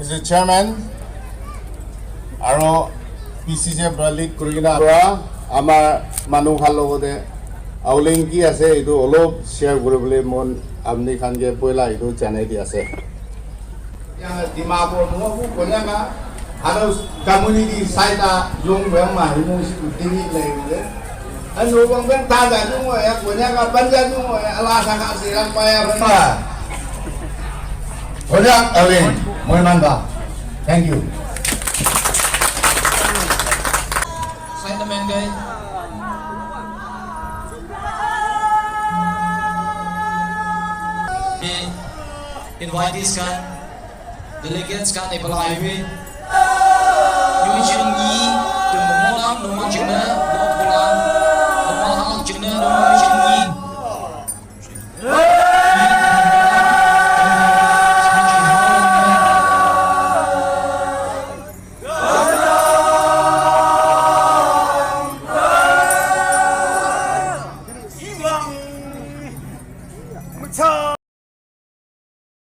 Mr. Chairman, aro PCJ Bradley Kurigina Abra, Ama Manu Halogode, Aulinki ase, itu Olo share gurubli mon amni kanje poila itu channel di ase. Yang 𝒔𝒑𝒂𝒏𝒊𝒔𝒕𝒊𝒐𝒏 punya harus community side yung memang himu tinggi lagi. Anu bang ben tanda yung ya punya banjar yung alasan kasiran payah benar. Punya Alin, mohon mantap. Thank you. Sign the man guy. Invite this kan delegates kan ipal highway. Yung ching yi, yung mga nung mga ching na,